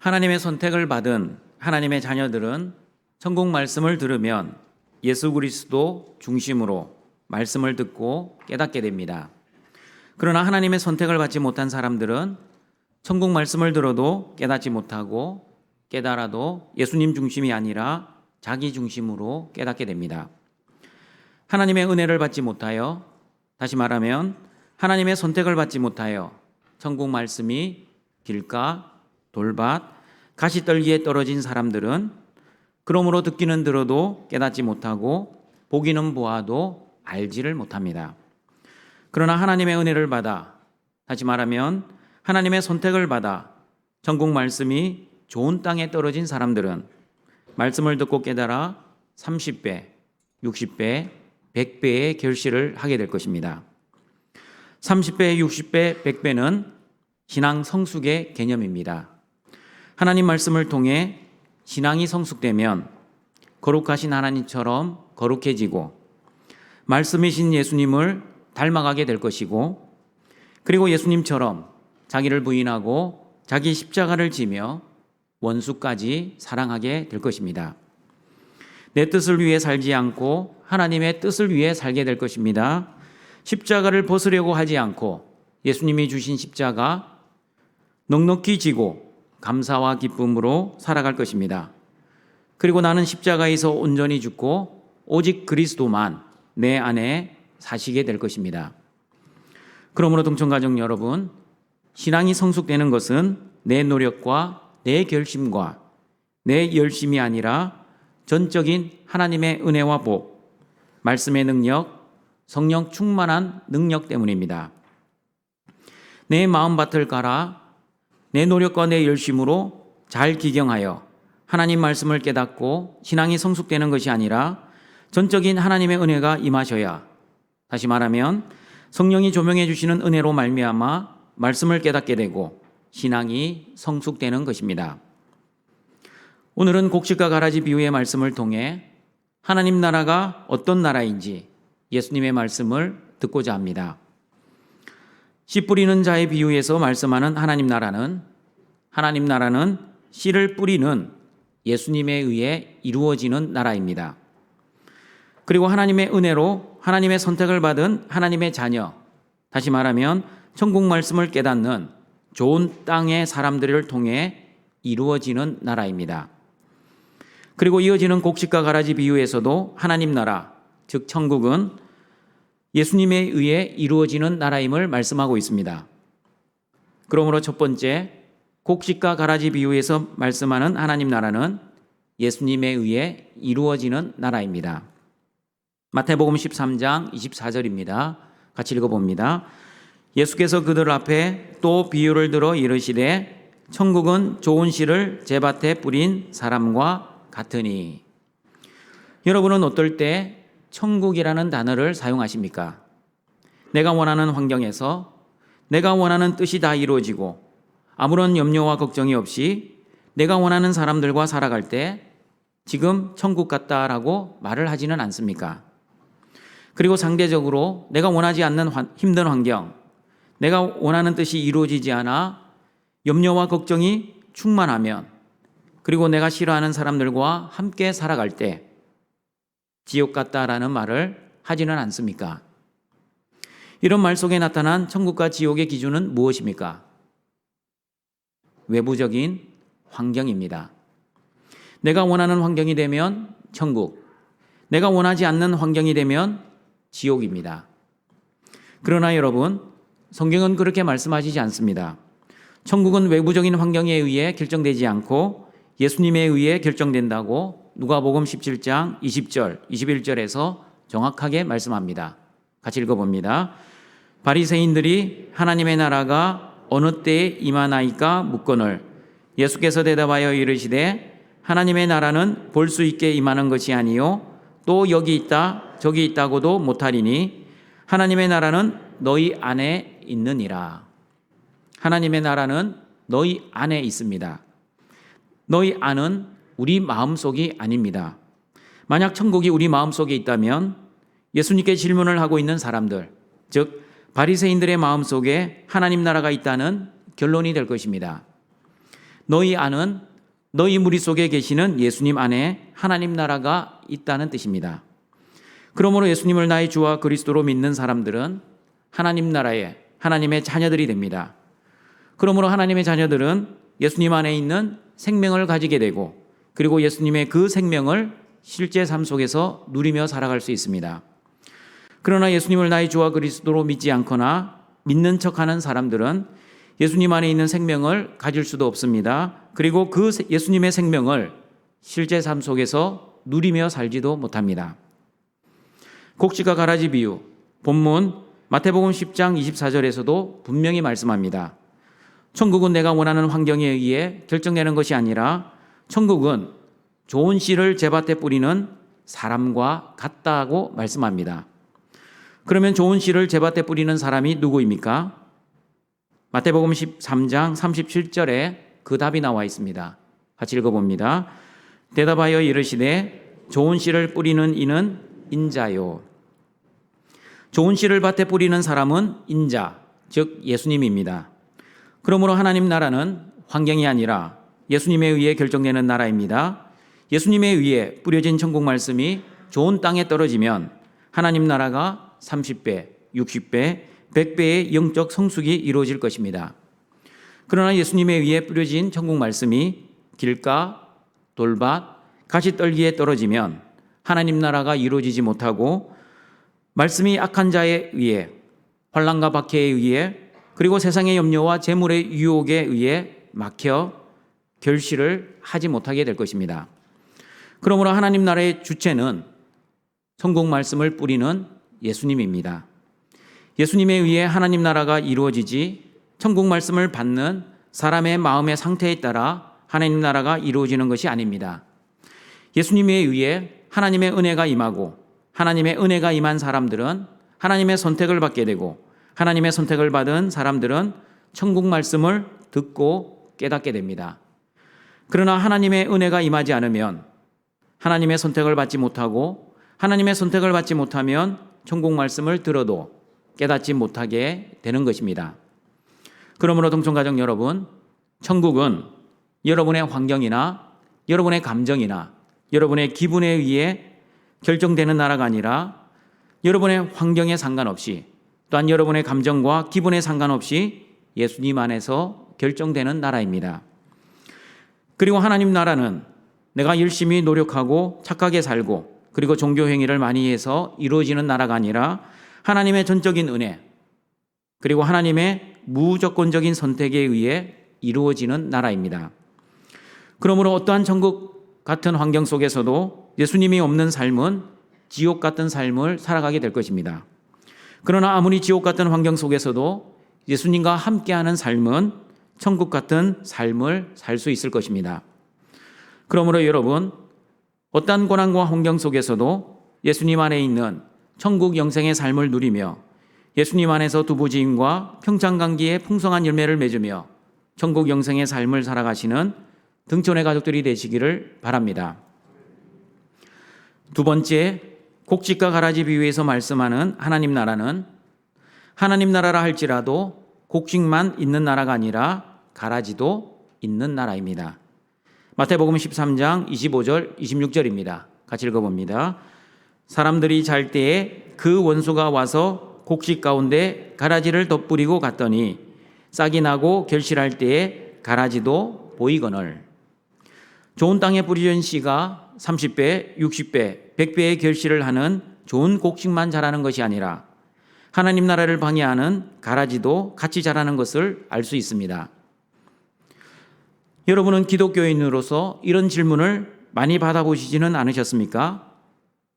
하나님의 선택을 받은 하나님의 자녀들은 천국 말씀을 들으면 예수 그리스도 중심으로 말씀을 듣고 깨닫게 됩니다. 그러나 하나님의 선택을 받지 못한 사람들은 천국 말씀을 들어도 깨닫지 못하고 깨달아도 예수님 중심이 아니라 자기 중심으로 깨닫게 됩니다. 하나님의 은혜를 받지 못하여, 다시 말하면 하나님의 선택을 받지 못하여 천국 말씀이 길가, 돌밭, 가시떨기에 떨어진 사람들은 그러므로 듣기는 들어도 깨닫지 못하고 보기는 보아도 알지를 못합니다. 그러나 하나님의 은혜를 받아, 다시 말하면 하나님의 선택을 받아 천국 말씀이 좋은 땅에 떨어진 사람들은 말씀을 듣고 깨달아 30배, 60배, 100배의 결실을 하게 될 것입니다. 30배, 60배, 100배는 신앙 성숙의 개념입니다. 하나님 말씀을 통해 신앙이 성숙되면 거룩하신 하나님처럼 거룩해지고 말씀이신 예수님을 닮아가게 될 것이고, 그리고 예수님처럼 자기를 부인하고 자기 십자가를 지며 원수까지 사랑하게 될 것입니다. 내 뜻을 위해 살지 않고 하나님의 뜻을 위해 살게 될 것입니다. 십자가를 벗으려고 하지 않고 예수님이 주신 십자가 넉넉히 지고 감사와 기쁨으로 살아갈 것입니다. 그리고 나는 십자가에서 온전히 죽고 오직 그리스도만 내 안에 사시게 될 것입니다. 그러므로 동청가족 여러분, 신앙이 성숙되는 것은 내 노력과 내 결심과 내 열심이 아니라 전적인 하나님의 은혜와 복, 말씀의 능력, 성령 충만한 능력 때문입니다. 내 마음밭을 갈아 내 노력과 내 열심으로 잘 기경하여 하나님 말씀을 깨닫고 신앙이 성숙되는 것이 아니라 전적인 하나님의 은혜가 임하셔야, 다시 말하면 성령이 조명해 주시는 은혜로 말미암아 말씀을 깨닫게 되고 신앙이 성숙되는 것입니다. 오늘은 곡식과 가라지 비유의 말씀을 통해 하나님 나라가 어떤 나라인지 예수님의 말씀을 듣고자 합니다. 씨 뿌리는 자의 비유에서 말씀하는 하나님 나라는 씨를 뿌리는 예수님에 의해 이루어지는 나라입니다. 그리고 하나님의 은혜로 하나님의 선택을 받은 하나님의 자녀, 다시 말하면 천국 말씀을 깨닫는 좋은 땅의 사람들을 통해 이루어지는 나라입니다. 그리고 이어지는 곡식과 가라지 비유에서도 하나님 나라, 즉 천국은 예수님에 의해 이루어지는 나라임을 말씀하고 있습니다. 그러므로 첫 번째, 곡식과 가라지 비유에서 말씀하는 하나님 나라는 예수님에 의해 이루어지는 나라입니다. 마태복음 13장 24절입니다. 같이 읽어봅니다. 예수께서 그들 앞에 또 비유를 들어 이르시되 천국은 좋은 씨를 제 밭에 뿌린 사람과 같으니. 여러분은 어떨 때 천국이라는 단어를 사용하십니까? 내가 원하는 환경에서 내가 원하는 뜻이 다 이루어지고 아무런 염려와 걱정이 없이 내가 원하는 사람들과 살아갈 때 지금 천국 같다라고 말을 하지는 않습니까? 그리고 상대적으로 내가 원하지 않는 힘든 환경, 내가 원하는 뜻이 이루어지지 않아 염려와 걱정이 충만하면, 그리고 내가 싫어하는 사람들과 함께 살아갈 때 지옥 같다라는 말을 하지는 않습니까? 이런 말 속에 나타난 천국과 지옥의 기준은 무엇입니까? 외부적인 환경입니다. 내가 원하는 환경이 되면 천국, 내가 원하지 않는 환경이 되면 지옥입니다. 그러나 여러분, 성경은 그렇게 말씀하시지 않습니다. 천국은 외부적인 환경에 의해 결정되지 않고 예수님에 의해 결정된다고 누가복음 17장 20절, 21절에서 정확하게 말씀합니다. 같이 읽어봅니다. 바리새인들이 하나님의 나라가 어느 때에 임하나이까 묻거늘 예수께서 대답하여 이르시되 하나님의 나라는 볼 수 있게 임하는 것이 아니요 또 여기 있다 저기 있다고도 못하리니 하나님의 나라는 너희 안에 있느니라. 하나님의 나라는 너희 안에 있습니다. 너희 안은 우리 마음속이 아닙니다. 만약 천국이 우리 마음속에 있다면 예수님께 질문을 하고 있는 사람들, 즉 바리새인들의 마음속에 하나님 나라가 있다는 결론이 될 것입니다. 너희 무리 속에 계시는 예수님 안에 하나님 나라가 있다는 뜻입니다. 그러므로 예수님을 나의 주와 그리스도로 믿는 사람들은 하나님 나라의 하나님의 자녀들이 됩니다. 그러므로 하나님의 자녀들은 예수님 안에 있는 생명을 가지게 되고 그리고 예수님의 그 생명을 실제 삶 속에서 누리며 살아갈 수 있습니다. 그러나 예수님을 나의 주와 그리스도로 믿지 않거나 믿는 척하는 사람들은 예수님 안에 있는 생명을 가질 수도 없습니다. 그리고 그 예수님의 생명을 실제 삶 속에서 누리며 살지도 못합니다. 곡식과 가라지 비유, 본문 마태복음 10장 24절에서도 분명히 말씀합니다. 천국은 내가 원하는 환경에 의해 결정되는 것이 아니라 천국은 좋은 씨를 제밭에 뿌리는 사람과 같다고 말씀합니다. 그러면 좋은 씨를 제밭에 뿌리는 사람이 누구입니까? 마태복음 13장 37절에 그 답이 나와 있습니다. 같이 읽어봅니다. 대답하여 이르시되 좋은 씨를 뿌리는 이는 인자요. 좋은 씨를 밭에 뿌리는 사람은 인자, 즉 예수님입니다. 그러므로 하나님 나라는 환경이 아니라 예수님에 의해 결정되는 나라입니다. 예수님에 의해 뿌려진 천국 말씀이 좋은 땅에 떨어지면 하나님 나라가 30배, 60배, 100배의 영적 성숙이 이루어질 것입니다. 그러나 예수님에 의해 뿌려진 천국 말씀이 길가, 돌밭, 가시떨기에 떨어지면 하나님 나라가 이루어지지 못하고 말씀이 악한 자에 의해 환난과 박해에 의해 그리고 세상의 염려와 재물의 유혹에 의해 막혀 결실을 하지 못하게 될 것입니다. 그러므로 하나님 나라의 주체는 천국 말씀을 뿌리는 예수님입니다. 예수님에 의해 하나님 나라가 이루어지지 천국 말씀을 받는 사람의 마음의 상태에 따라 하나님 나라가 이루어지는 것이 아닙니다. 예수님에 의해 하나님의 은혜가 임하고 하나님의 은혜가 임한 사람들은 하나님의 선택을 받게 되고 하나님의 선택을 받은 사람들은 천국 말씀을 듣고 깨닫게 됩니다. 그러나 하나님의 은혜가 임하지 않으면 하나님의 선택을 받지 못하고 하나님의 선택을 받지 못하면 천국 말씀을 들어도 깨닫지 못하게 되는 것입니다. 그러므로 동청가족 여러분, 천국은 여러분의 환경이나 여러분의 감정이나 여러분의 기분에 의해 결정되는 나라가 아니라 여러분의 환경에 상관없이 또한 여러분의 감정과 기분에 상관없이 예수님 안에서 결정되는 나라입니다. 그리고 하나님 나라는 내가 열심히 노력하고 착하게 살고 그리고 종교 행위를 많이 해서 이루어지는 나라가 아니라 하나님의 전적인 은혜 그리고 하나님의 무조건적인 선택에 의해 이루어지는 나라입니다. 그러므로 어떠한 천국 같은 환경 속에서도 예수님이 없는 삶은 지옥 같은 삶을 살아가게 될 것입니다. 그러나 아무리 지옥 같은 환경 속에서도 예수님과 함께하는 삶은 천국 같은 삶을 살 수 있을 것입니다. 그러므로 여러분, 어떠한 고난과 환경 속에서도 예수님 안에 있는 천국 영생의 삶을 누리며 예수님 안에서 두부지임과 평창감기의 풍성한 열매를 맺으며 천국 영생의 삶을 살아가시는 등촌의 가족들이 되시기를 바랍니다. 두 번째, 곡식과 가라지 비유에서 말씀하는 하나님 나라는 하나님 나라라 할지라도 곡식만 있는 나라가 아니라 가라지도 있는 나라입니다. 마태복음 13장 25절 26절입니다. 같이 읽어봅니다. 사람들이 잘 때에 그 원수가 와서 곡식 가운데 가라지를 덧뿌리고 갔더니 싹이 나고 결실할 때에 가라지도 보이거늘. 좋은 땅에 뿌려진 씨가 30배, 60배, 100배의 결실을 하는 좋은 곡식만 자라는 것이 아니라 하나님 나라를 방해하는 가라지도 같이 자라는 것을 알 수 있습니다. 여러분은 기독교인으로서 이런 질문을 많이 받아보시지는 않으셨습니까?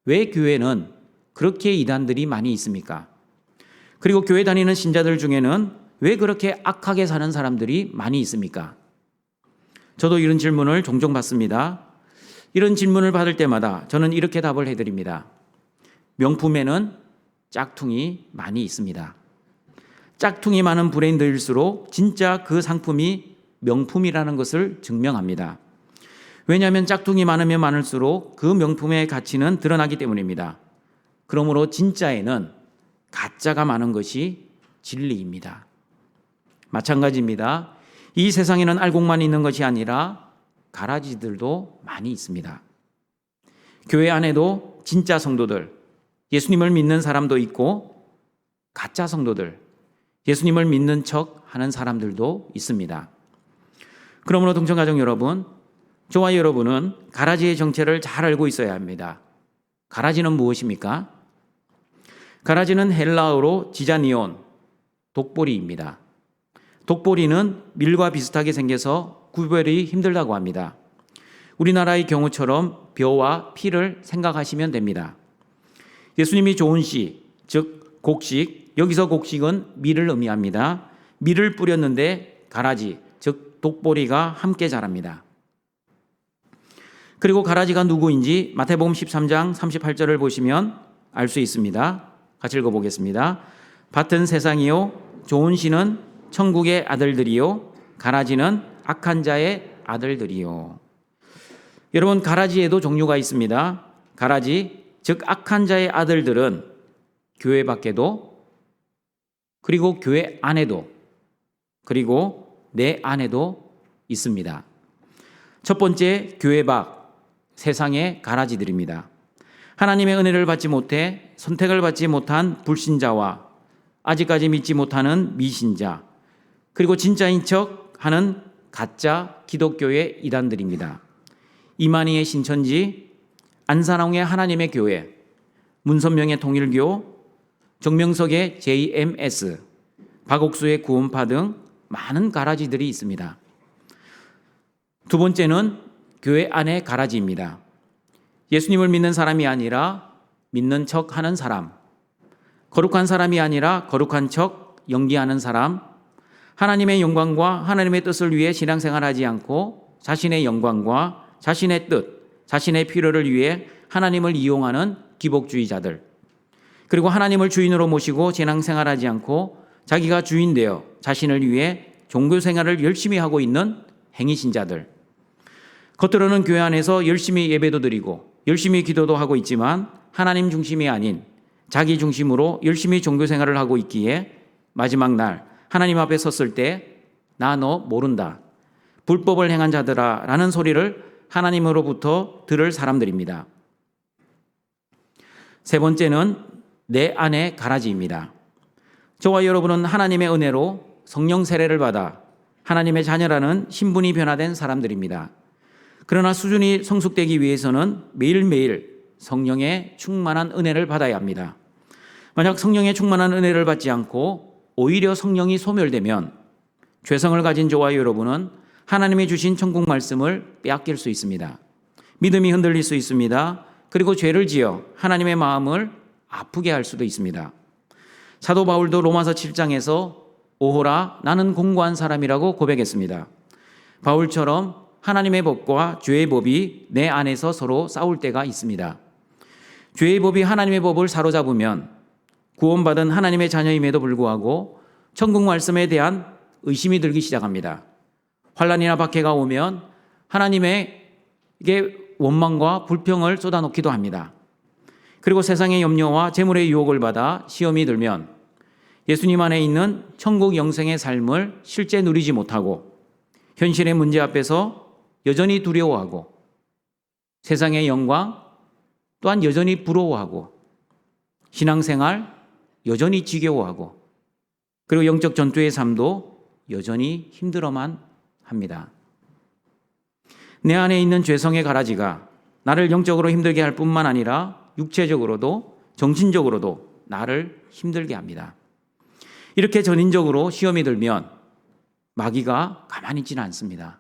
왜 교회는 그렇게 이단들이 많이 있습니까? 그리고 교회 다니는 신자들 중에는 왜 그렇게 악하게 사는 사람들이 많이 있습니까? 저도 이런 질문을 종종 받습니다. 이런 질문을 받을 때마다 저는 이렇게 답을 해드립니다. 명품에는 짝퉁이 많이 있습니다. 짝퉁이 많은 브랜드일수록 진짜 그 상품이 명품이라는 것을 증명합니다. 왜냐하면 짝퉁이 많으면 많을수록 그 명품의 가치는 드러나기 때문입니다. 그러므로 진짜에는 가짜가 많은 것이 진리입니다. 마찬가지입니다. 이 세상에는 알곡만 있는 것이 아니라 가라지들도 많이 있습니다. 교회 안에도 진짜 성도들, 예수님을 믿는 사람도 있고 가짜 성도들, 예수님을 믿는 척 하는 사람들도 있습니다. 그러므로 동청가족 여러분, 저와 여러분은 가라지의 정체를 잘 알고 있어야 합니다. 가라지는 무엇입니까? 가라지는 헬라어로 지자니온, 독보리입니다. 독보리는 밀과 비슷하게 생겨서 구별이 힘들다고 합니다. 우리나라의 경우처럼 벼와 피를 생각하시면 됩니다. 예수님이 좋은 씨, 즉 곡식, 여기서 곡식은 밀을 의미합니다. 밀을 뿌렸는데 가라지, 즉 독보리가 함께 자랍니다. 그리고 가라지가 누구인지 마태복음 13장 38절을 보시면 알 수 있습니다. 같이 읽어보겠습니다. 밭은 세상이요, 좋은 씨는 천국의 아들들이요, 가라지는 악한 자의 아들들이요. 여러분, 가라지에도 종류가 있습니다. 가라지, 즉 악한 자의 아들들은 교회 밖에도, 그리고 교회 안에도, 그리고 내 안에도 있습니다. 첫 번째, 교회 밖, 세상의 가라지들입니다. 하나님의 은혜를 받지 못해 선택을 받지 못한 불신자와 아직까지 믿지 못하는 미신자, 그리고 진짜인 척 하는 가짜 기독교의 이단들입니다. 이만희의 신천지, 안산홍의 하나님의 교회, 문선명의 통일교, 정명석의 JMS, 박옥수의 구원파 등 많은 가라지들이 있습니다. 두 번째는 교회 안의 가라지입니다. 예수님을 믿는 사람이 아니라 믿는 척 하는 사람, 거룩한 사람이 아니라 거룩한 척 연기하는 사람, 하나님의 영광과 하나님의 뜻을 위해 신앙생활하지 않고 자신의 영광과 자신의 뜻, 자신의 필요를 위해 하나님을 이용하는 기복주의자들, 그리고 하나님을 주인으로 모시고 신앙생활하지 않고 자기가 주인 되어 자신을 위해 종교생활을 열심히 하고 있는 행위신자들, 겉으로는 교회 안에서 열심히 예배도 드리고 열심히 기도도 하고 있지만 하나님 중심이 아닌 자기 중심으로 열심히 종교생활을 하고 있기에 마지막 날 하나님 앞에 섰을 때 나 너 모른다, 불법을 행한 자들아 라는 소리를 하나님으로부터 들을 사람들입니다. 세 번째는 내 안의 가라지입니다. 저와 여러분은 하나님의 은혜로 성령 세례를 받아 하나님의 자녀라는 신분이 변화된 사람들입니다. 그러나 수준이 성숙되기 위해서는 매일매일 성령의 충만한 은혜를 받아야 합니다. 만약 성령의 충만한 은혜를 받지 않고 오히려 성령이 소멸되면 죄성을 가진 저와 여러분은 하나님이 주신 천국 말씀을 빼앗길 수 있습니다. 믿음이 흔들릴 수 있습니다. 그리고 죄를 지어 하나님의 마음을 아프게 할 수도 있습니다. 사도 바울도 로마서 7장에서 오호라 나는 공고한 사람이라고 고백했습니다. 바울처럼 하나님의 법과 죄의 법이 내 안에서 서로 싸울 때가 있습니다. 죄의 법이 하나님의 법을 사로잡으면 구원받은 하나님의 자녀임에도 불구하고 천국 말씀에 대한 의심이 들기 시작합니다. 환난이나 박해가 오면 하나님에게 원망과 불평을 쏟아놓기도 합니다. 그리고 세상의 염려와 재물의 유혹을 받아 시험이 들면 예수님 안에 있는 천국 영생의 삶을 실제 누리지 못하고 현실의 문제 앞에서 여전히 두려워하고 세상의 영광 또한 여전히 부러워하고 신앙생활 여전히 지겨워하고 그리고 영적 전투의 삶도 여전히 힘들어만 합니다. 내 안에 있는 죄성의 가라지가 나를 영적으로 힘들게 할 뿐만 아니라 육체적으로도 정신적으로도 나를 힘들게 합니다. 이렇게 전인적으로 시험이 들면 마귀가 가만히 있지는 않습니다.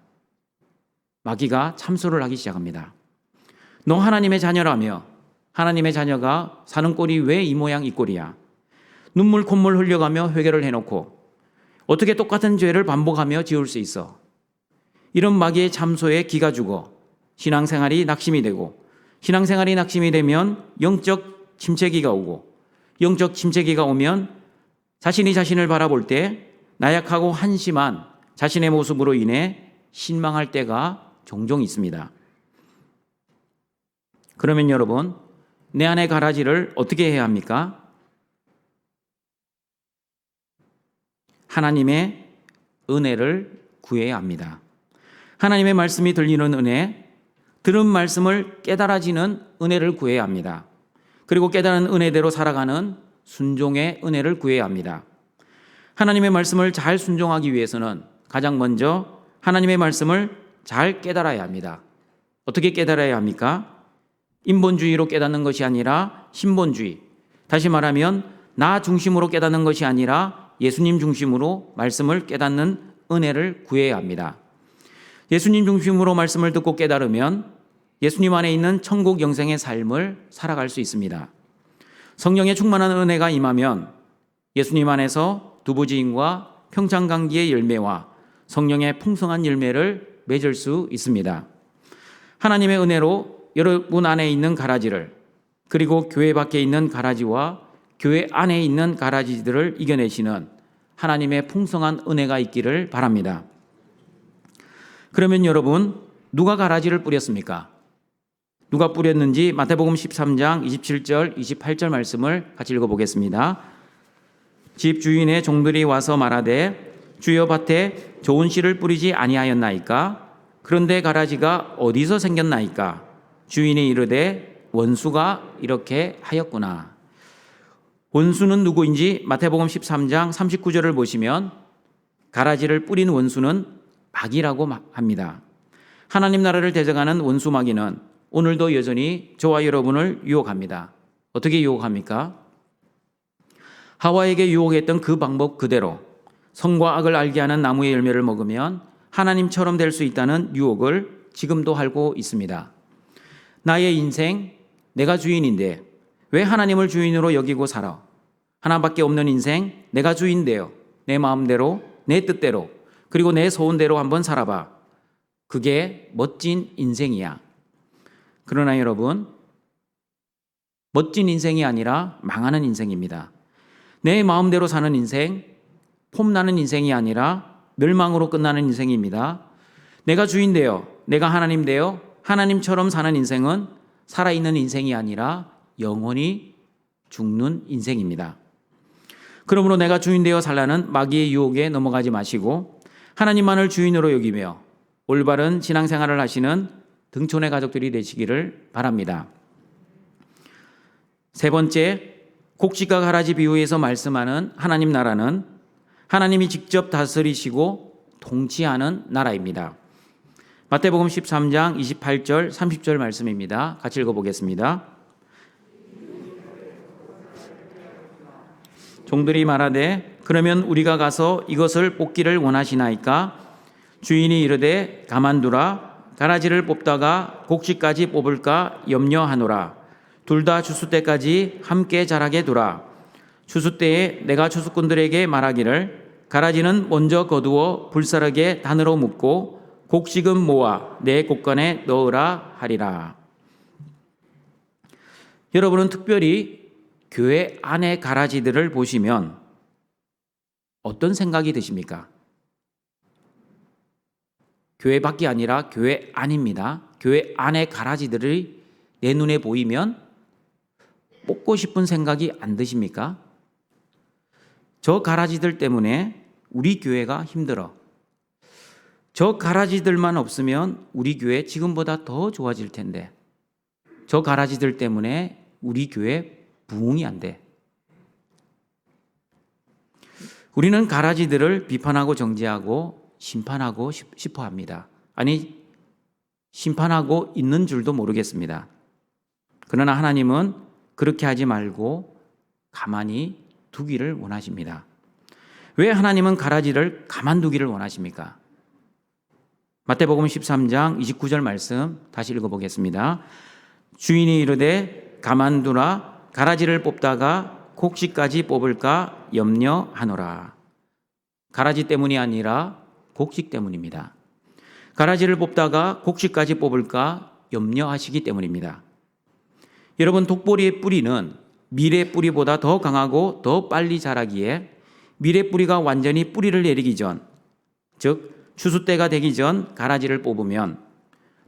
마귀가 참소를 하기 시작합니다. 너 하나님의 자녀라며 하나님의 자녀가 사는 꼴이 왜 이 모양 이 꼴이야? 눈물 콧물 흘려가며 회개를 해놓고 어떻게 똑같은 죄를 반복하며 지을 수 있어? 이런 마귀의 참소에 기가 죽어 신앙생활이 낙심이 되고 신앙생활이 낙심이 되면 영적 침체기가 오고 영적 침체기가 오면 자신이 자신을 바라볼 때 나약하고 한심한 자신의 모습으로 인해 신망할 때가 종종 있습니다. 그러면 여러분, 내 안의 가라지를 어떻게 해야 합니까? 하나님의 은혜를 구해야 합니다. 하나님의 말씀이 들리는 은혜, 들은 말씀을 깨달아지는 은혜를 구해야 합니다. 그리고 깨달은 은혜대로 살아가는 순종의 은혜를 구해야 합니다. 하나님의 말씀을 잘 순종하기 위해서는 가장 먼저 하나님의 말씀을 잘 깨달아야 합니다. 어떻게 깨달아야 합니까? 인본주의로 깨닫는 것이 아니라 신본주의. 다시 말하면 나 중심으로 깨닫는 것이 아니라 예수님 중심으로 말씀을 깨닫는 은혜를 구해야 합니다. 예수님 중심으로 말씀을 듣고 깨달으면 예수님 안에 있는 천국 영생의 삶을 살아갈 수 있습니다. 성령의 충만한 은혜가 임하면 예수님 안에서 두부지인과 평창감기의 열매와 성령의 풍성한 열매를 맺을 수 있습니다. 하나님의 은혜로 여러분 안에 있는 가라지를, 그리고 교회 밖에 있는 가라지와 교회 안에 있는 가라지들을 이겨내시는 하나님의 풍성한 은혜가 있기를 바랍니다. 그러면 여러분, 누가 가라지를 뿌렸습니까? 누가 뿌렸는지 마태복음 13장 27절, 28절 말씀을 같이 읽어보겠습니다. 집 주인의 종들이 와서 말하되 주여 밭에 좋은 씨를 뿌리지 아니하였나이까? 그런데 가라지가 어디서 생겼나이까? 주인이 이르되 원수가 이렇게 하였구나. 원수는 누구인지 마태복음 13장 39절을 보시면 가라지를 뿌린 원수는 마귀라고 합니다. 하나님 나라를 대적하는 원수 마귀는 오늘도 여전히 저와 여러분을 유혹합니다. 어떻게 유혹합니까? 하와에게 유혹했던 그 방법 그대로 선과 악을 알게 하는 나무의 열매를 먹으면 하나님처럼 될 수 있다는 유혹을 지금도 하고 있습니다. 나의 인생, 내가 주인인데 왜 하나님을 주인으로 여기고 살아? 하나밖에 없는 인생, 내가 주인되어 내 마음대로, 내 뜻대로, 그리고 내 소원대로 한번 살아봐. 그게 멋진 인생이야. 그러나 여러분, 멋진 인생이 아니라 망하는 인생입니다. 내 마음대로 사는 인생, 폼나는 인생이 아니라 멸망으로 끝나는 인생입니다. 내가 주인 되어, 내가 하나님 되어 하나님처럼 사는 인생은 살아있는 인생이 아니라 영원히 죽는 인생입니다. 그러므로 내가 주인 되어 살라는 마귀의 유혹에 넘어가지 마시고 하나님만을 주인으로 여기며 올바른 신앙생활을 하시는 등촌의 가족들이 되시기를 바랍니다. 세 번째, 곡식과 가라지 비유에서 말씀하는 하나님 나라는 하나님이 직접 다스리시고 통치하는 나라입니다. 마태복음 13장 28절 30절 말씀입니다. 같이 읽어보겠습니다. 종들이 말하되 그러면 우리가 가서 이것을 뽑기를 원하시나이까? 주인이 이르되 가만두라. 가라지를 뽑다가 곡식까지 뽑을까 염려하노라. 둘 다 추수 때까지 함께 자라게 두라. 추수 때에 내가 추수꾼들에게 말하기를 가라지는 먼저 거두어 불사르게 단으로 묶고 곡식은 모아 내 곡간에 넣으라 하리라. 여러분은 특별히 교회 안의 가라지들을 보시면 어떤 생각이 드십니까? 교회 밖이 아니라 교회 안입니다. 교회 안의 가라지들이 내 눈에 보이면 뽑고 싶은 생각이 안 드십니까? 저 가라지들 때문에 우리 교회가 힘들어. 저 가라지들만 없으면 우리 교회 지금보다 더 좋아질 텐데. 저 가라지들 때문에 우리 교회 부흥이 안 돼. 우리는 가라지들을 비판하고 정죄하고 심판하고 싶어 합니다. 아니, 심판하고 있는 줄도 모르겠습니다. 그러나 하나님은 그렇게 하지 말고 가만히 두기를 원하십니다. 왜 하나님은 가라지를 가만두기를 원하십니까? 마태복음 13장 29절 말씀 다시 읽어보겠습니다. 주인이 이르되 가만두라. 가라지를 뽑다가 곡식까지 뽑을까 염려하노라. 가라지 때문이 아니라 곡식 때문입니다. 가라지를 뽑다가 곡식까지 뽑을까 염려하시기 때문입니다. 여러분, 독보리의 뿌리는 밀의 뿌리보다 더 강하고 더 빨리 자라기에 밀의 뿌리가 완전히 뿌리를 내리기 전, 즉 추수 때가 되기 전 가라지를 뽑으면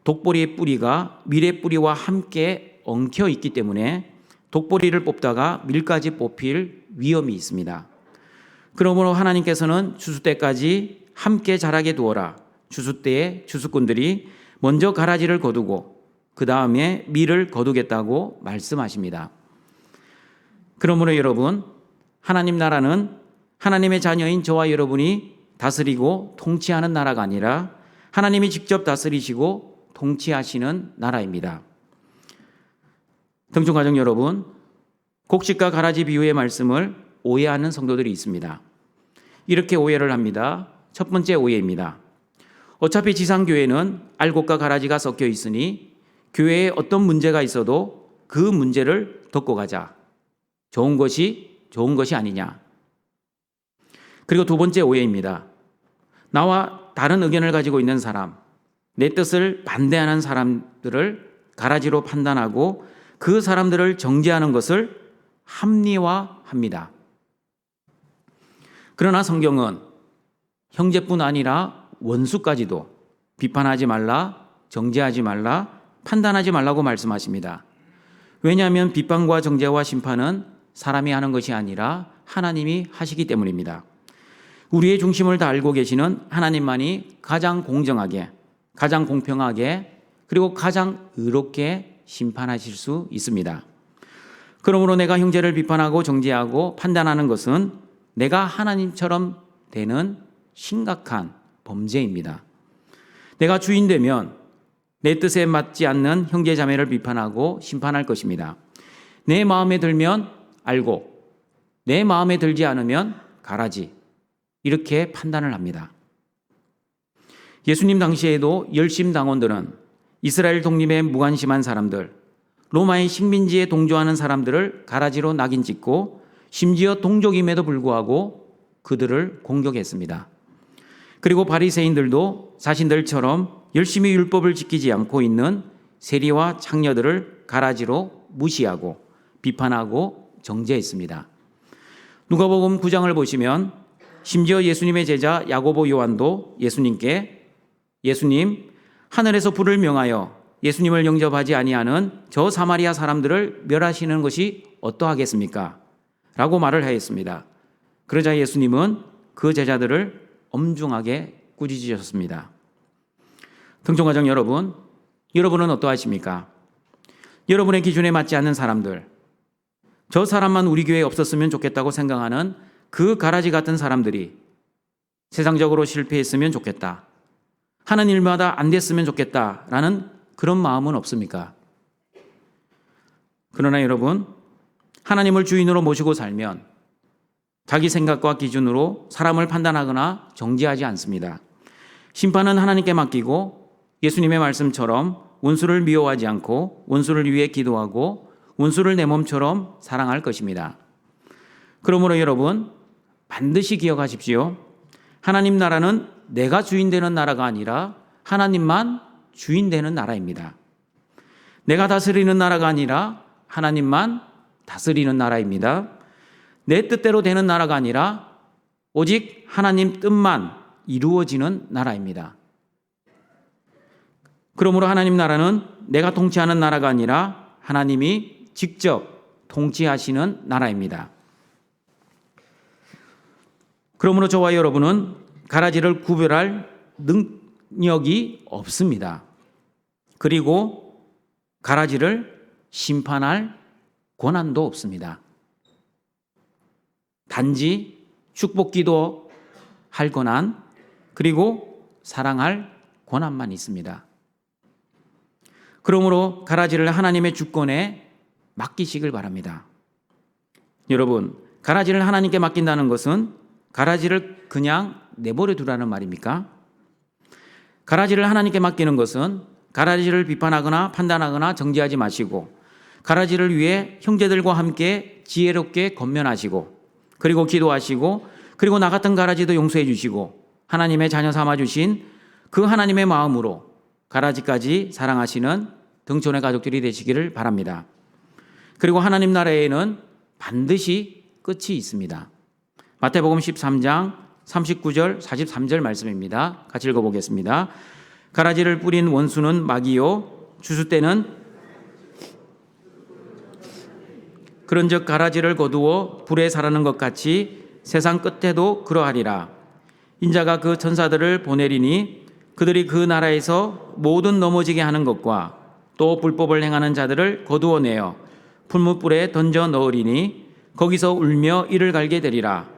독보리의 뿌리가 밀의 뿌리와 함께 엉켜 있기 때문에 독보리를 뽑다가 밀까지 뽑힐 위험이 있습니다. 그러므로 하나님께서는 추수 때까지 함께 자라게 두어라. 추수 때에 추수꾼들이 먼저 가라지를 거두고 그 다음에 밀을 거두겠다고 말씀하십니다. 그러므로 여러분, 하나님 나라는 하나님의 자녀인 저와 여러분이 다스리고 통치하는 나라가 아니라 하나님이 직접 다스리시고 통치하시는 나라입니다. 등촌가족 여러분, 곡식과 가라지 비유의 말씀을 오해하는 성도들이 있습니다. 이렇게 오해를 합니다. 첫 번째 오해입니다. 어차피 지상교회는 알곡과 가라지가 섞여 있으니 교회에 어떤 문제가 있어도 그 문제를 덮고 가자. 좋은 것이 아니냐. 그리고 두 번째 오해입니다. 나와 다른 의견을 가지고 있는 사람, 내 뜻을 반대하는 사람들을 가라지로 판단하고 그 사람들을 정죄하는 것을 합리화합니다. 그러나 성경은 형제뿐 아니라 원수까지도 비판하지 말라, 정죄하지 말라, 판단하지 말라고 말씀하십니다. 왜냐하면 비판과 정죄와 심판은 사람이 하는 것이 아니라 하나님이 하시기 때문입니다. 우리의 중심을 다 알고 계시는 하나님만이 가장 공정하게, 가장 공평하게, 그리고 가장 의롭게 심판하실 수 있습니다. 그러므로 내가 형제를 비판하고 정죄하고 판단하는 것은 내가 하나님처럼 되는 심각한 범죄입니다. 내가 주인 되면 내 뜻에 맞지 않는 형제 자매를 비판하고 심판할 것입니다. 내 마음에 들면 알고, 내 마음에 들지 않으면 가라지, 이렇게 판단을 합니다. 예수님 당시에도 열심당원들은 이스라엘 독립에 무관심한 사람들, 로마의 식민지에 동조하는 사람들을 가라지로 낙인 찍고 심지어 동족임에도 불구하고 그들을 공격했습니다. 그리고 바리새인들도 자신들처럼 열심히 율법을 지키지 않고 있는 세리와 창녀들을 가라지로 무시하고 비판하고 정죄했습니다. 누가복음 9장을 보시면 심지어 예수님의 제자 야고보 요한도 예수님께 예수님, 하늘에서 불을 명하여 예수님을 영접하지 아니하는 저 사마리아 사람들을 멸하시는 것이 어떠하겠습니까? 라고 말을 하였습니다. 그러자 예수님은 그 제자들을 엄중하게 꾸짖으셨습니다. 등촌가족 여러분, 여러분은 어떠하십니까? 여러분의 기준에 맞지 않는 사람들, 저 사람만 우리 교회에 없었으면 좋겠다고 생각하는 그 가라지 같은 사람들이 세상적으로 실패했으면 좋겠다, 하는 일마다 안 됐으면 좋겠다라는 그런 마음은 없습니까? 그러나 여러분, 하나님을 주인으로 모시고 살면 자기 생각과 기준으로 사람을 판단하거나 정죄하지 않습니다. 심판은 하나님께 맡기고 예수님의 말씀처럼 원수를 미워하지 않고 원수를 위해 기도하고 원수를 내 몸처럼 사랑할 것입니다. 그러므로 여러분, 반드시 기억하십시오. 하나님 나라는 내가 주인 되는 나라가 아니라 하나님만 주인 되는 나라입니다. 내가 다스리는 나라가 아니라 하나님만 다스리는 나라입니다. 내 뜻대로 되는 나라가 아니라 오직 하나님 뜻만 이루어지는 나라입니다. 그러므로 하나님 나라는 내가 통치하는 나라가 아니라 하나님이 직접 통치하시는 나라입니다. 그러므로 저와 여러분은 가라지를 구별할 능력이 없습니다. 그리고 가라지를 심판할 권한도 없습니다. 단지 축복기도 할 권한, 그리고 사랑할 권한만 있습니다. 그러므로 가라지를 하나님의 주권에 맡기시길 바랍니다. 여러분, 가라지를 하나님께 맡긴다는 것은 가라지를 그냥 내버려 두라는 말입니까? 가라지를 하나님께 맡기는 것은 가라지를 비판하거나 판단하거나 정죄하지 마시고 가라지를 위해 형제들과 함께 지혜롭게 권면하시고 그리고 기도하시고 그리고 나 같은 가라지도 용서해 주시고 하나님의 자녀 삼아 주신 그 하나님의 마음으로 가라지까지 사랑하시는 등촌의 가족들이 되시기를 바랍니다. 그리고 하나님 나라에는 반드시 끝이 있습니다. 마태복음 13장 39절 43절 말씀입니다. 같이 읽어보겠습니다. 가라지를 뿌린 원수는 마귀요 추수 때는 그런즉 가라지를 거두어 불에 사르는 것 같이 세상 끝에도 그러하리라. 인자가 그 천사들을 보내리니 그들이 그 나라에서 모든 넘어지게 하는 것과 또 불법을 행하는 자들을 거두어내어 풀무불에 던져 넣으리니 거기서 울며 이를 갈게 되리라.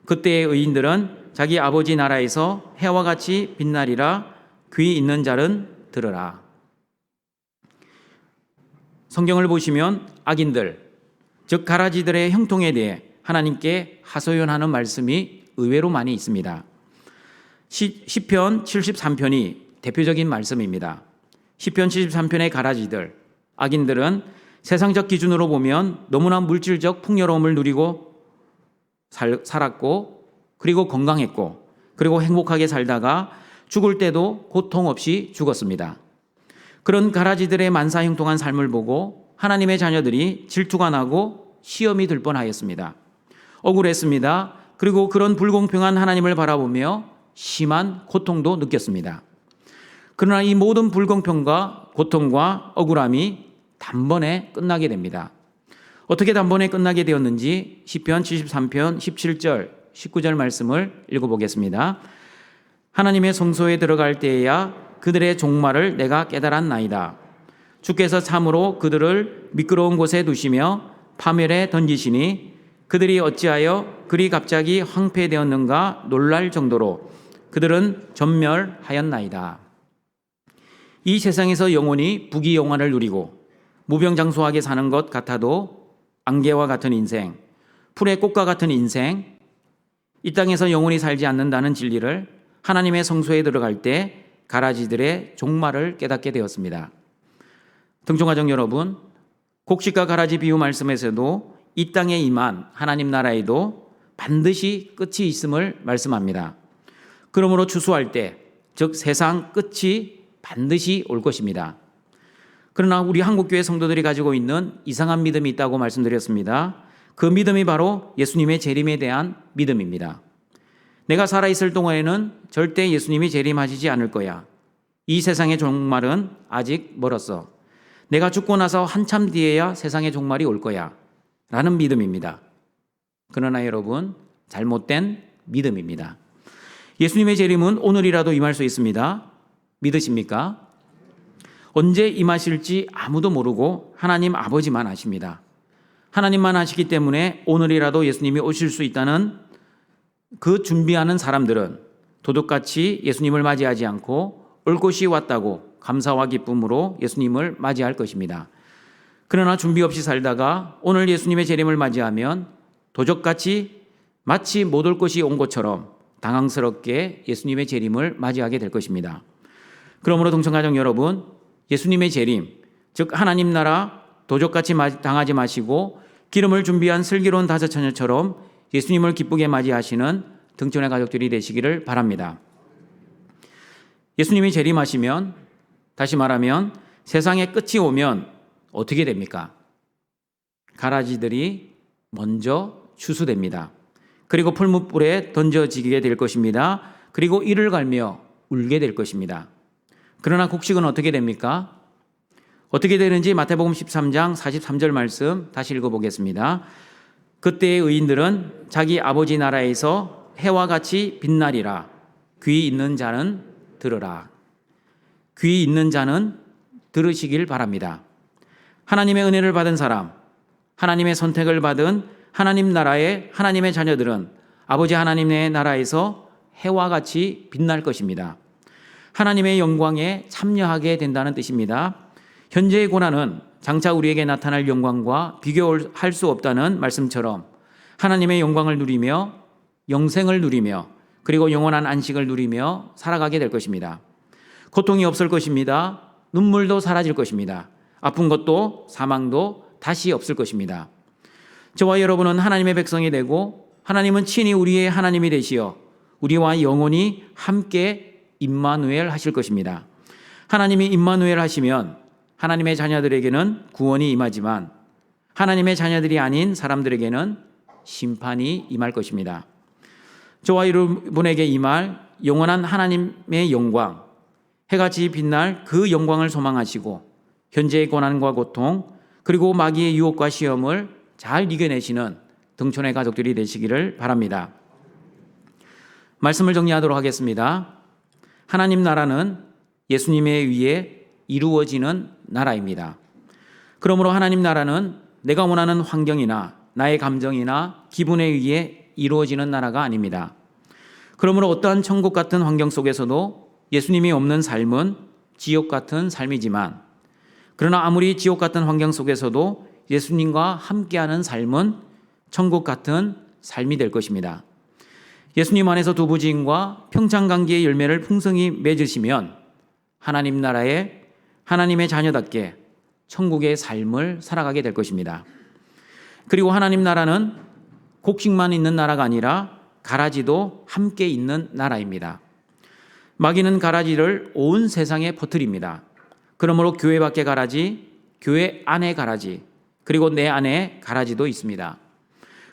그때의 의인들은 자기 아버지 나라에서 해와 같이 빛나리라. 귀 있는 자는 들으라. 성경을 보시면 악인들, 즉 가라지들의 형통에 대해 하나님께 하소연하는 말씀이 의외로 많이 있습니다. 시편 73편이 대표적인 말씀입니다. 시편 73편의 가라지들, 악인들은 세상적 기준으로 보면 너무나 물질적 풍요로움을 누리고 살았고, 그리고 건강했고, 그리고 행복하게 살다가 죽을 때도 고통 없이 죽었습니다. 그런 가라지들의 만사형통한 삶을 보고 하나님의 자녀들이 질투가 나고 시험이 들 뻔하였습니다. 억울했습니다. 그리고 그런 불공평한 하나님을 바라보며 심한 고통도 느꼈습니다. 그러나 이 모든 불공평과 고통과 억울함이 단번에 끝나게 됩니다. 어떻게 단번에 끝나게 되었는지 시편 73편 17절, 19절 말씀을 읽어보겠습니다. 하나님의 성소에 들어갈 때에야 그들의 종말을 내가 깨달았나이다. 주께서 참으로 그들을 미끄러운 곳에 두시며 파멸에 던지시니 그들이 어찌하여 그리 갑자기 황폐되었는가 놀랄 정도로 그들은 전멸하였나이다. 이 세상에서 영원히 부귀영화를 누리고 무병장수하게 사는 것 같아도 안개와 같은 인생, 풀의 꽃과 같은 인생, 이 땅에서 영원히 살지 않는다는 진리를 하나님의 성소에 들어갈 때 가라지들의 종말을 깨닫게 되었습니다. 등촌가족 여러분, 곡식과 가라지 비유 말씀에서도 이 땅에 임한 하나님 나라에도 반드시 끝이 있음을 말씀합니다. 그러므로 추수할 때, 즉 세상 끝이 반드시 올 것입니다. 그러나 우리 한국교회 성도들이 가지고 있는 이상한 믿음이 있다고 말씀드렸습니다. 그 믿음이 바로 예수님의 재림에 대한 믿음입니다. 내가 살아있을 동안에는 절대 예수님이 재림하시지 않을 거야. 이 세상의 종말은 아직 멀었어. 내가 죽고 나서 한참 뒤에야 세상의 종말이 올 거야. 라는 믿음입니다. 그러나 여러분, 잘못된 믿음입니다. 예수님의 재림은 오늘이라도 임할 수 있습니다. 믿으십니까? 언제 임하실지 아무도 모르고 하나님 아버지만 아십니다. 하나님만 아시기 때문에 오늘이라도 예수님이 오실 수 있다는 그 준비하는 사람들은 도둑같이 예수님을 맞이하지 않고 올 것이 왔다고 감사와 기쁨으로 예수님을 맞이할 것입니다. 그러나 준비 없이 살다가 오늘 예수님의 재림을 맞이하면 도적같이 마치 못 올 것이 온 것처럼 당황스럽게 예수님의 재림을 맞이하게 될 것입니다. 그러므로 동청가족 여러분, 예수님의 재림, 즉 하나님 나라 도적같이 당하지 마시고 기름을 준비한 슬기로운 다섯 처녀처럼 예수님을 기쁘게 맞이하시는 등촌의 가족들이 되시기를 바랍니다. 예수님이 재림하시면, 다시 말하면 세상의 끝이 오면 어떻게 됩니까? 가라지들이 먼저 추수됩니다. 그리고 풀무불에 던져지게 될 것입니다. 그리고 이를 갈며 울게 될 것입니다. 그러나 곡식은 어떻게 됩니까? 어떻게 되는지 마태복음 13장 43절 말씀 다시 읽어보겠습니다. 그때의 의인들은 자기 아버지 나라에서 해와 같이 빛나리라. 귀 있는 자는 들으라. 귀 있는 자는 들으시길 바랍니다. 하나님의 은혜를 받은 사람, 하나님의 선택을 받은 하나님 나라의 하나님의 자녀들은 아버지 하나님의 나라에서 해와 같이 빛날 것입니다. 하나님의 영광에 참여하게 된다는 뜻입니다. 현재의 고난은 장차 우리에게 나타날 영광과 비교할 수 없다는 말씀처럼 하나님의 영광을 누리며 영생을 누리며 그리고 영원한 안식을 누리며 살아가게 될 것입니다. 고통이 없을 것입니다. 눈물도 사라질 것입니다. 아픈 것도 사망도 다시 없을 것입니다. 저와 여러분은 하나님의 백성이 되고 하나님은 친히 우리의 하나님이 되시어 우리와 영원히 함께 임마누엘 하실 것입니다. 하나님이 임마누엘 하시면 하나님의 자녀들에게는 구원이 임하지만 하나님의 자녀들이 아닌 사람들에게는 심판이 임할 것입니다. 저와 여러분에게 임할 영원한 하나님의 영광, 해같이 빛날 그 영광을 소망하시고 현재의 고난과 고통 그리고 마귀의 유혹과 시험을 잘 이겨내시는 등촌의 가족들이 되시기를 바랍니다. 말씀을 정리하도록 하겠습니다. 하나님 나라는 예수님에 의해 이루어지는 나라입니다. 그러므로 하나님 나라는 내가 원하는 환경이나 나의 감정이나 기분에 의해 이루어지는 나라가 아닙니다. 그러므로 어떠한 천국 같은 환경 속에서도 예수님이 없는 삶은 지옥 같은 삶이지만, 그러나 아무리 지옥 같은 환경 속에서도 예수님과 함께하는 삶은 천국 같은 삶이 될 것입니다. 예수님 안에서 두 부지인과 평창관계의 열매를 풍성히 맺으시면 하나님 나라에 하나님의 자녀답게 천국의 삶을 살아가게 될 것입니다. 그리고 하나님 나라는 곡식만 있는 나라가 아니라 가라지도 함께 있는 나라입니다. 마귀는 가라지를 온 세상에 퍼뜨립니다. 그러므로 교회 밖에 가라지, 교회 안에 가라지, 그리고 내 안에 가라지도 있습니다.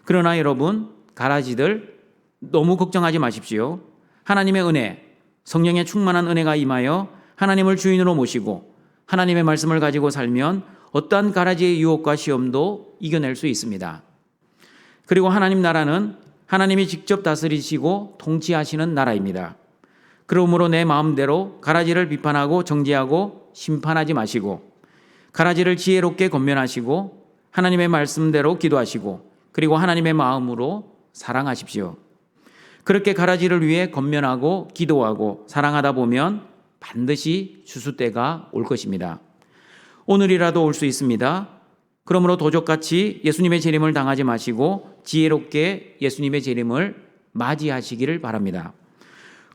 그러나 여러분, 가라지들 너무 걱정하지 마십시오. 하나님의 은혜, 성령의 충만한 은혜가 임하여 하나님을 주인으로 모시고 하나님의 말씀을 가지고 살면 어떠한 가라지의 유혹과 시험도 이겨낼 수 있습니다. 그리고 하나님 나라는 하나님이 직접 다스리시고 통치하시는 나라입니다. 그러므로 내 마음대로 가라지를 비판하고 정죄하고 심판하지 마시고, 가라지를 지혜롭게 권면하시고 하나님의 말씀대로 기도하시고, 그리고 하나님의 마음으로 사랑하십시오. 그렇게 가라지를 위해 권면하고 기도하고 사랑하다 보면 반드시 추수 때가 올 것입니다. 오늘이라도 올 수 있습니다. 그러므로 도적같이 예수님의 재림을 당하지 마시고 지혜롭게 예수님의 재림을 맞이하시기를 바랍니다.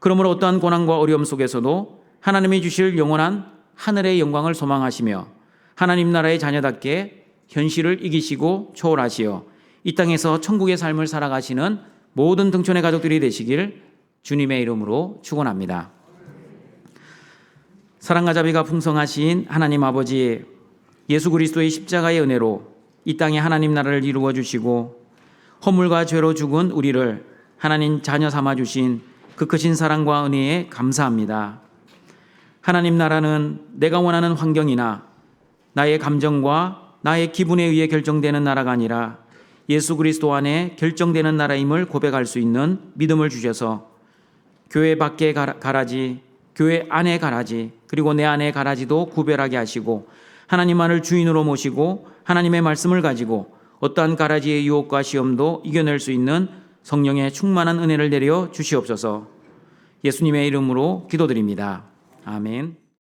그러므로 어떠한 고난과 어려움 속에서도 하나님이 주실 영원한 하늘의 영광을 소망하시며 하나님 나라의 자녀답게 현실을 이기시고 초월하시어 이 땅에서 천국의 삶을 살아가시는 모든 등촌의 가족들이 되시길 주님의 이름으로 축원합니다. 사랑과 자비가 풍성하신 하나님 아버지, 예수 그리스도의 십자가의 은혜로 이 땅에 하나님 나라를 이루어 주시고 허물과 죄로 죽은 우리를 하나님 자녀 삼아 주신 그 크신 사랑과 은혜에 감사합니다. 하나님 나라는 내가 원하는 환경이나 나의 감정과 나의 기분에 의해 결정되는 나라가 아니라 예수 그리스도 안에 결정되는 나라임을 고백할 수 있는 믿음을 주셔서 교회 밖에 가라지, 교회 안에 가라지, 그리고 내 안에 가라지도 구별하게 하시고 하나님만을 주인으로 모시고 하나님의 말씀을 가지고 어떠한 가라지의 유혹과 시험도 이겨낼 수 있는 성령의 충만한 은혜를 내려 주시옵소서. 예수님의 이름으로 기도드립니다. 아멘.